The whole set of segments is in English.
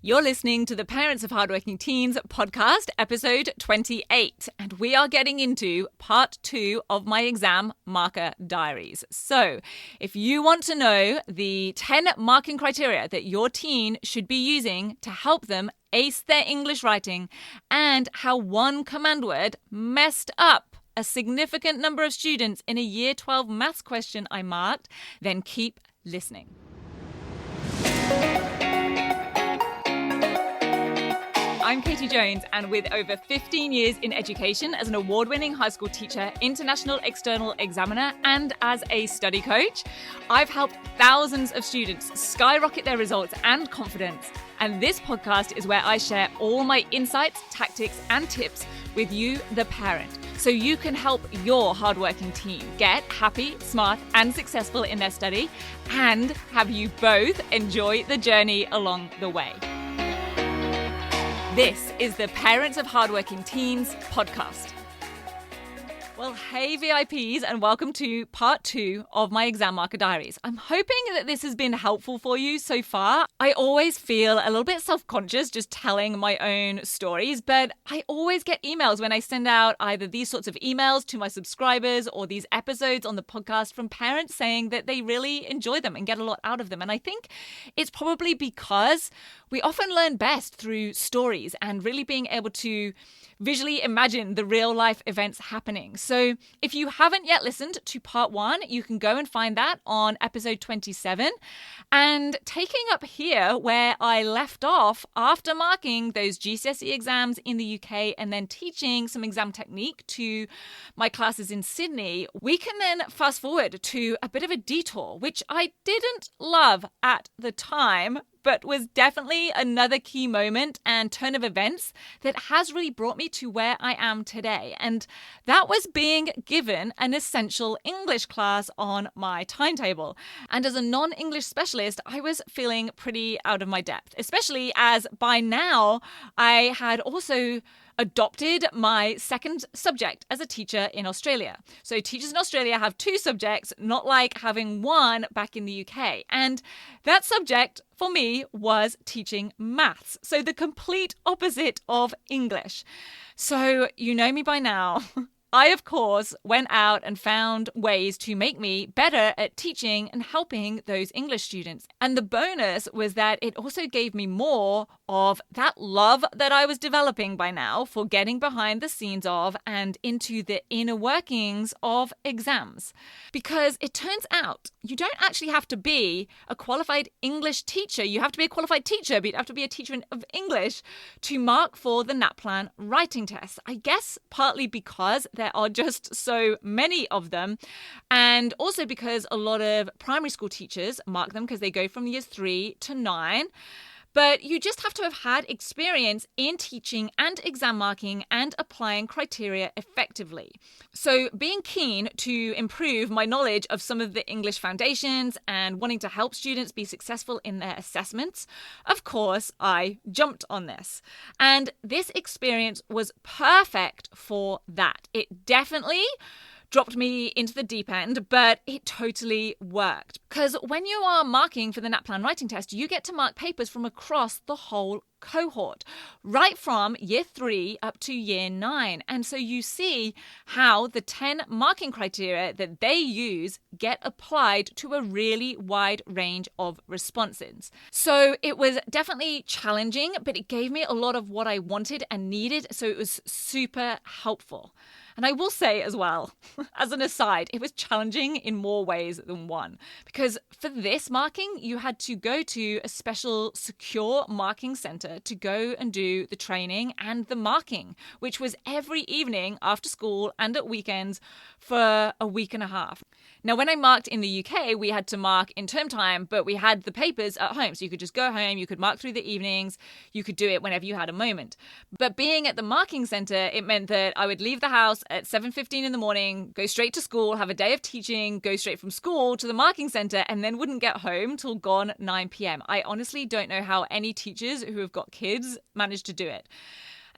You're listening to the Parents of Hardworking Teens podcast, episode 28, and we are getting into part 2 of my exam marker diaries. So, if you want to know the 10 marking criteria that your teen should be using to help them ace their English writing, and how one command word messed up a significant number of students in a Year 12 maths question I marked, then keep listening. I'm Katie Jones, and with over 15 years in education as an award-winning high school teacher, international external examiner, and as a study coach, I've helped thousands of students skyrocket their results and confidence. And this podcast is where I share all my insights, tactics, and tips with you, the parent, so you can help your hardworking teen get happy, smart, and successful in their study, and have you both enjoy the journey along the way. This is the Parents of Hardworking Teens podcast. Well, hey VIPs, and welcome to part 2 of my exam marker diaries. I'm hoping that this has been helpful for you so far. I always feel a little bit self-conscious just telling my own stories, but I always get emails when I send out either these sorts of emails to my subscribers or these episodes on the podcast from parents saying that they really enjoy them and get a lot out of them. And I think it's probably because we often learn best through stories and really being able to visually imagine the real life events happening. So if you haven't yet listened to part 1, you can go and find that on episode 27. And taking up here where I left off after marking those GCSE exams in the UK and then teaching some exam technique to my classes in Sydney, we can then fast forward to a bit of a detour, which I didn't love at the time, but was definitely another key moment and turn of events that has really brought me to where I am today. And that was being given an essential English class on my timetable. And as a non-English specialist, I was feeling pretty out of my depth, especially as by now I had also adopted my second subject as a teacher in Australia. So teachers in Australia have 2 subjects, not like having one back in the UK. And that subject for me was teaching maths. So the complete opposite of English. So you know me by now. I, of course, went out and found ways to make me better at teaching and helping those English students. And the bonus was that it also gave me more of that love that I was developing by now for getting behind the scenes of and into the inner workings of exams. Because it turns out you don't actually have to be a qualified English teacher. You have to be a qualified teacher, but you have to be a teacher of English to mark for the NAPLAN writing test. I guess partly because there are just so many of them, and also because a lot of primary school teachers mark them because they go from years 3 to 9. But you just have to have had experience in teaching and exam marking and applying criteria effectively. So being keen to improve my knowledge of some of the English foundations and wanting to help students be successful in their assessments, of course, I jumped on this. And this experience was perfect for that. It definitely dropped me into the deep end, but it totally worked. Because when you are marking for the NAPLAN writing test, you get to mark papers from across the whole cohort, right from year 3 up to year 9. And so you see how the 10 marking criteria that they use get applied to a really wide range of responses. So it was definitely challenging, but it gave me a lot of what I wanted and needed. So it was super helpful. And I will say as well, as an aside, it was challenging in more ways than one. Because for this marking, you had to go to a special secure marking center to go and do the training and the marking, which was every evening after school and at weekends for a week and a half. Now, when I marked in the UK, we had to mark in term time, but we had the papers at home. So you could just go home, you could mark through the evenings, you could do it whenever you had a moment. But being at the marking center, it meant that I would leave the house at 7:15 in the morning, go straight to school, have a day of teaching, go straight from school to the marking center, and then wouldn't get home till gone 9 p.m. I honestly don't know how any teachers who have got kids manage to do it.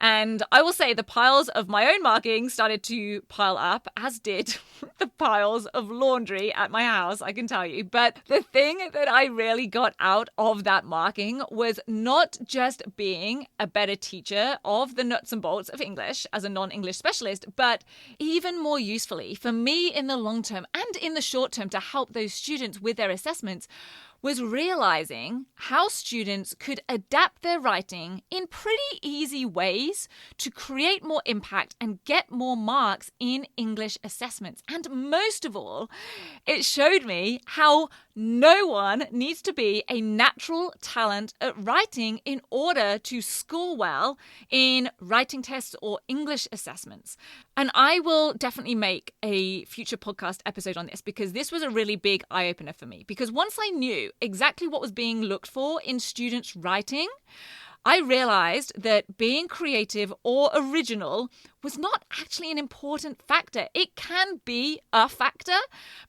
And I will say the piles of my own marking started to pile up, as did the piles of laundry at my house, I can tell you. But the thing that I really got out of that marking was not just being a better teacher of the nuts and bolts of English as a non-English specialist, but even more usefully for me in the long term and in the short term to help those students with their assessments was realizing how students could adapt their writing in pretty easy ways to create more impact and get more marks in English assessments. And most of all, it showed me how no one needs to be a natural talent at writing in order to score well in writing tests or English assessments. And I will definitely make a future podcast episode on this because this was a really big eye-opener for me. Because once I knew exactly what was being looked for in students' writing, I realized that being creative or original was not actually an important factor. It can be a factor,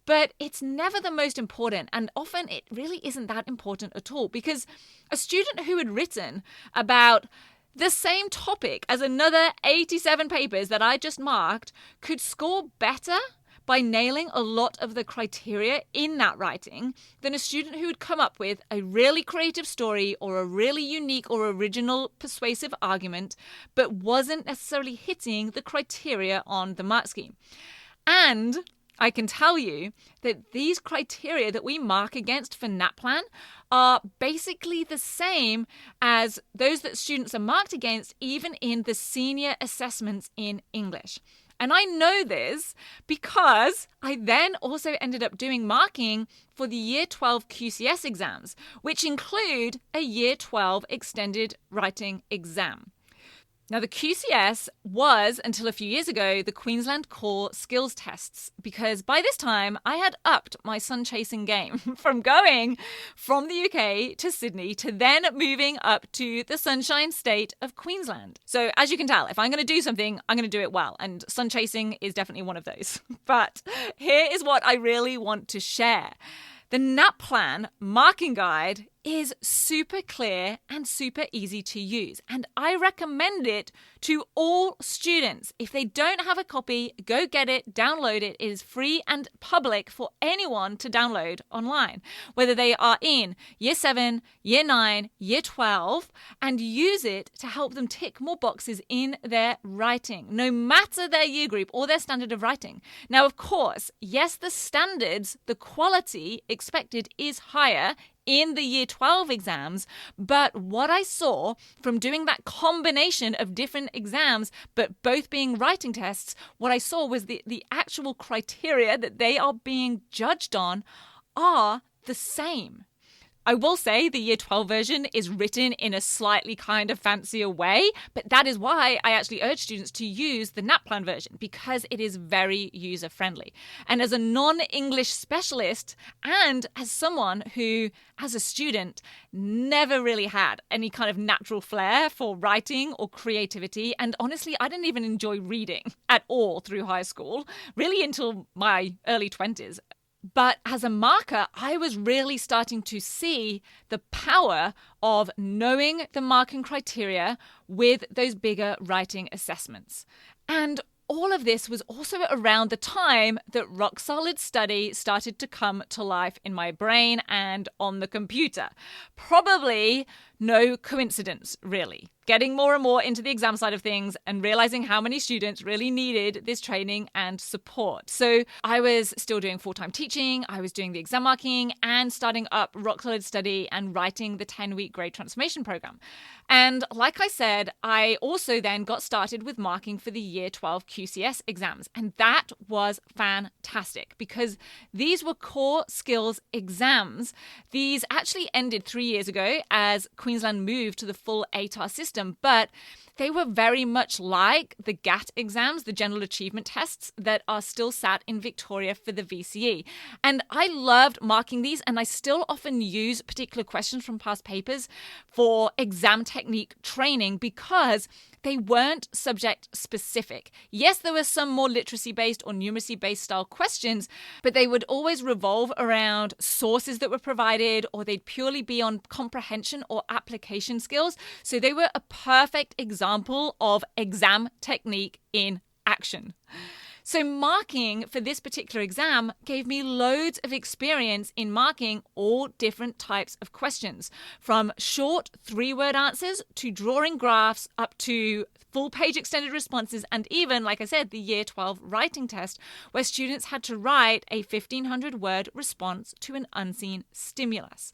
but it's never the most important. And often it really isn't that important at all, because a student who had written about the same topic as another 87 papers that I just marked could score better by nailing a lot of the criteria in that writing than a student who would come up with a really creative story or a really unique or original persuasive argument, but wasn't necessarily hitting the criteria on the mark scheme. And I can tell you that these criteria that we mark against for NAPLAN are basically the same as those that students are marked against even in the senior assessments in English. And I know this because I then also ended up doing marking for the Year 12 QCS exams, which include a Year 12 extended writing exam. Now, the QCS was, until a few years ago, the Queensland Core Skills Tests, because by this time I had upped my sun-chasing game from going from the UK to Sydney to then moving up to the Sunshine State of Queensland. So as you can tell, if I'm going to do something, I'm going to do it well, and sun-chasing is definitely one of those. But here is what I really want to share. The NAPLAN marking guide is super clear and super easy to use, and I recommend it to all students. If they don't have a copy, go get it, download it. It is free and public for anyone to download online, whether they are in Year 7, Year 9, Year 12, and use it to help them tick more boxes in their writing, no matter their year group or their standard of writing. Now, of course, yes, the standards, the quality expected is higher in the Year 12 exams, but what I saw from doing that combination of different exams, but both being writing tests, what I saw was the actual criteria that they are being judged on are the same. I will say the Year 12 version is written in a slightly kind of fancier way, but that is why I actually urge students to use the NAPLAN version, because it is very user-friendly. And as a non-English specialist, and as someone who, as a student, never really had any kind of natural flair for writing or creativity, and honestly, I didn't even enjoy reading at all through high school, really until my early 20s. But as a marker, I was really starting to see the power of knowing the marking criteria with those bigger writing assessments. And all of this was also around the time that rock solid study started to come to life in my brain and on the computer. Probably no coincidence, really. Getting more and more into the exam side of things and realizing how many students really needed this training and support. So I was still doing full-time teaching, I was doing the exam marking and starting up rock solid study and writing the 10-week grade transformation program. And like I said, I also then got started with marking for the Year 12 QCS exams. And that was fantastic because these were core skills exams. These actually ended 3 years ago as Queensland moved to the full ATAR system, but they were very much like the GAT exams, the general achievement tests that are still sat in Victoria for the VCE. And I loved marking these, and I still often use particular questions from past papers for exam technique training because they weren't subject specific. Yes, there were some more literacy-based or numeracy-based style questions, but they would always revolve around sources that were provided, or they'd purely be on comprehension or application skills. So they were a perfect example of exam technique in action. So marking for this particular exam gave me loads of experience in marking all different types of questions, from short 3-word answers to drawing graphs up to full-page extended responses, and even, like I said, the Year 12 writing test, where students had to write a 1,500-word response to an unseen stimulus.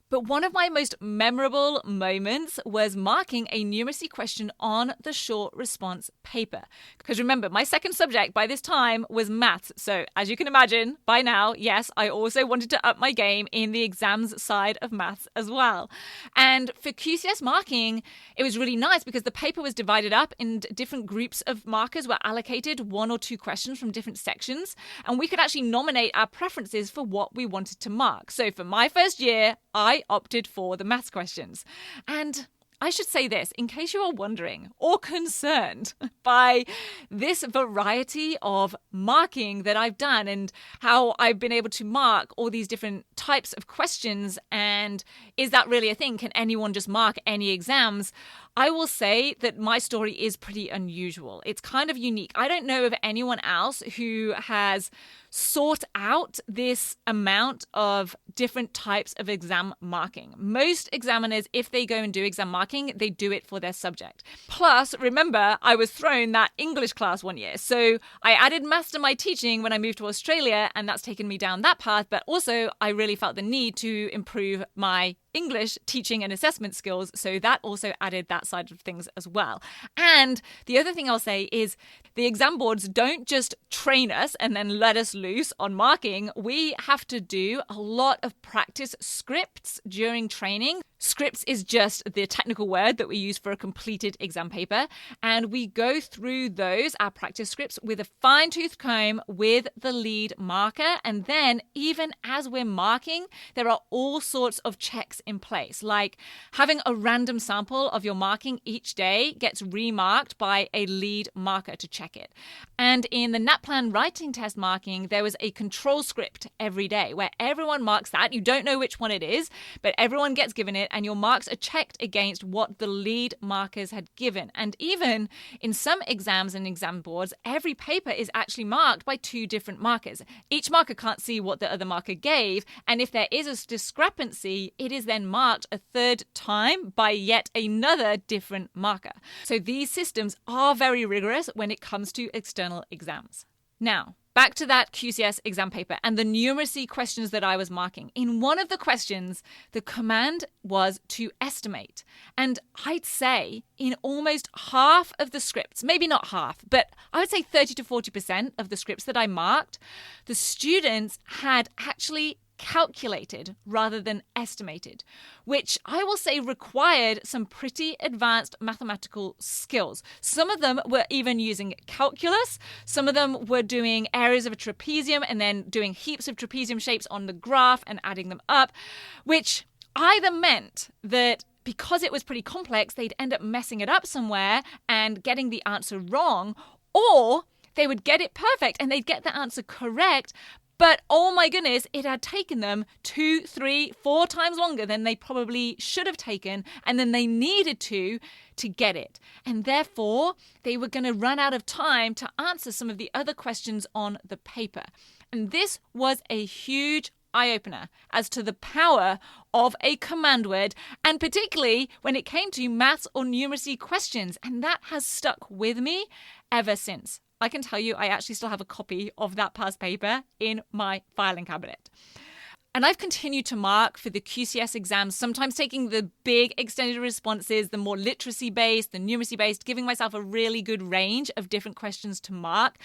But one of my most memorable moments was marking a numeracy question on the short response paper. Because remember, my second subject by this time was maths. So as you can imagine by now, yes, I also wanted to up my game in the exams side of maths as well. And for QCS marking, it was really nice because the paper was divided up in different groups of markers, were allocated 1 or 2 questions from different sections. And we could actually nominate our preferences for what we wanted to mark. So for my first year, I opted for the maths questions. And I should say this, in case you are wondering or concerned by this variety of marking that I've done and how I've been able to mark all these different types of questions, and is that really a thing? Can anyone just mark any exams? I will say that my story is pretty unusual. It's kind of unique. I don't know of anyone else who has sought out this amount of different types of exam marking. Most examiners, if they go and do exam marking, they do it for their subject. Plus, remember, I was thrown that English class one year. So I added maths to my teaching when I moved to Australia, and that's taken me down that path. But also, I really felt the need to improve my English teaching and assessment skills. So that also added that side of things as well. And the other thing I'll say is the exam boards don't just train us and then let us loose on marking. We have to do a lot of practice scripts during training. Scripts is just the technical word that we use for a completed exam paper. And we go through those, our practice scripts, with a fine-tooth comb with the lead marker. And then even as we're marking, there are all sorts of checks in place, like having a random sample of your marking each day gets remarked by a lead marker to check it. And in the NAPLAN writing test marking, there was a control script every day where everyone marks that. You don't know which one it is, but everyone gets given it, and your marks are checked against what the lead markers had given. And even in some exams and exam boards, every paper is actually marked by 2 different markers. Each marker can't see what the other marker gave, and if there is a discrepancy, it is then marked a 3rd time by yet another different marker. So these systems are very rigorous when it comes to external exams. Now, back to that QCS exam paper and the numeracy questions that I was marking. In one of the questions, the command was to estimate. And I'd say in almost half of the scripts, maybe not half, but I would say 30 to 40% of the scripts that I marked, the students had actually calculated rather than estimated, which I will say required some pretty advanced mathematical skills. Some of them were even using calculus. Some of them were doing areas of a trapezium and then doing heaps of trapezium shapes on the graph and adding them up, which either meant that because it was pretty complex, they'd end up messing it up somewhere and getting the answer wrong, or they would get it perfect and they'd get the answer correct, but oh my goodness, it had taken them 2, 3, 4 times longer than they probably should have taken, and then they needed to get it. And therefore, they were going to run out of time to answer some of the other questions on the paper. And this was a huge eye-opener as to the power of a command word, and particularly when it came to maths or numeracy questions. And that has stuck with me ever since. I can tell you I actually still have a copy of that past paper in my filing cabinet. And I've continued to mark for the QCS exams, sometimes taking the big extended responses, the more literacy-based, the numeracy-based, giving myself a really good range of different questions to mark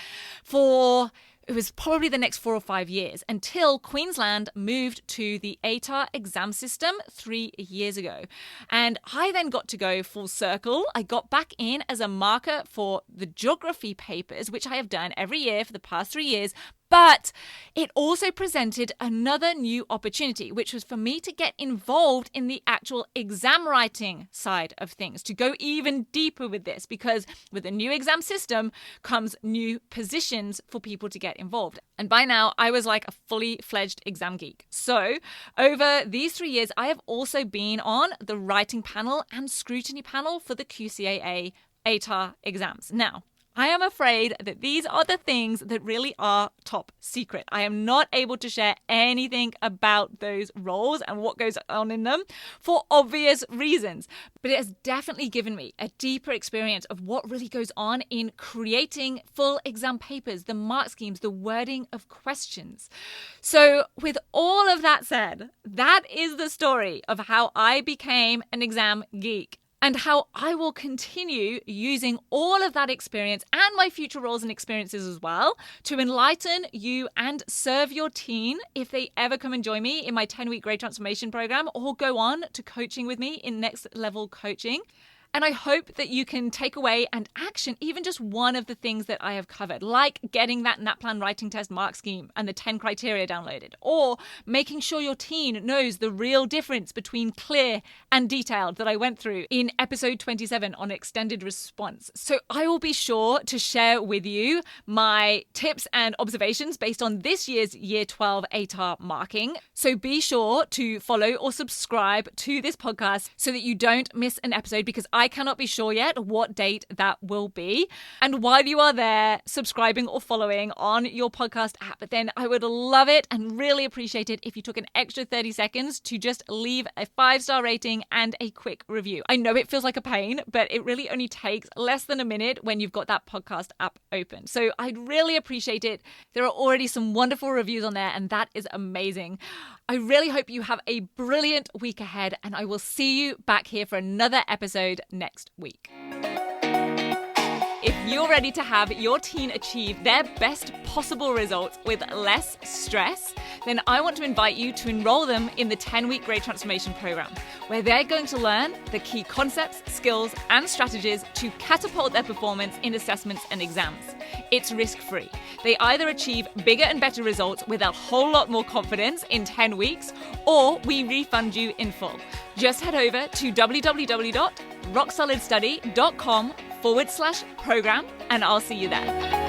for it was probably the next 4 or 5 years until Queensland moved to the ATAR exam system 3 years ago. And I then got to go full circle. I got back in as a marker for the geography papers, which I have done every year for the past 3 years. But it also presented another new opportunity, which was for me to get involved in the actual exam writing side of things, to go even deeper with this, because with a new exam system comes new positions for people to get involved. And by now, I was like a fully fledged exam geek. So over these 3 years, I have also been on the writing panel and scrutiny panel for the QCAA ATAR exams. Now, I am afraid that these are the things that really are top secret. I am not able to share anything about those roles and what goes on in them for obvious reasons. But it has definitely given me a deeper experience of what really goes on in creating full exam papers, the mark schemes, the wording of questions. So with all of that said, that is the story of how I became an exam geek, and how I will continue using all of that experience and my future roles and experiences as well to enlighten you and serve your teen if they ever come and join me in my 10-week Great Transformation program or go on to coaching with me in Next Level Coaching. And I hope that you can take away and action even just one of the things that I have covered, like getting that NAPLAN writing test mark scheme and the 10 criteria downloaded, or making sure your teen knows the real difference between clear and detailed that I went through in episode 27 on extended response. So I will be sure to share with you my tips and observations based on this year's Year 12 ATAR marking. So be sure to follow or subscribe to this podcast so that you don't miss an episode, because I cannot be sure yet what date that will be. And while you are there subscribing or following on your podcast app, then I would love it and really appreciate it if you took an extra 30 seconds to just leave a 5-star rating and a quick review. I know it feels like a pain, but it really only takes less than a minute when you've got that podcast app open. So I'd really appreciate it. There are already some wonderful reviews on there, and that is amazing. I really hope you have a brilliant week ahead, and I will see you back here for another episode next week. If you're ready to have your teen achieve their best possible results with less stress, then I want to invite you to enroll them in the 10-week Great Transformation program, where they're going to learn the key concepts, skills, and strategies to catapult their performance in assessments and exams. It's risk-free. They either achieve bigger and better results with a whole lot more confidence in 10 weeks, or we refund you in full. Just head over to www.rocksolidstudy.com/program, and I'll see you there.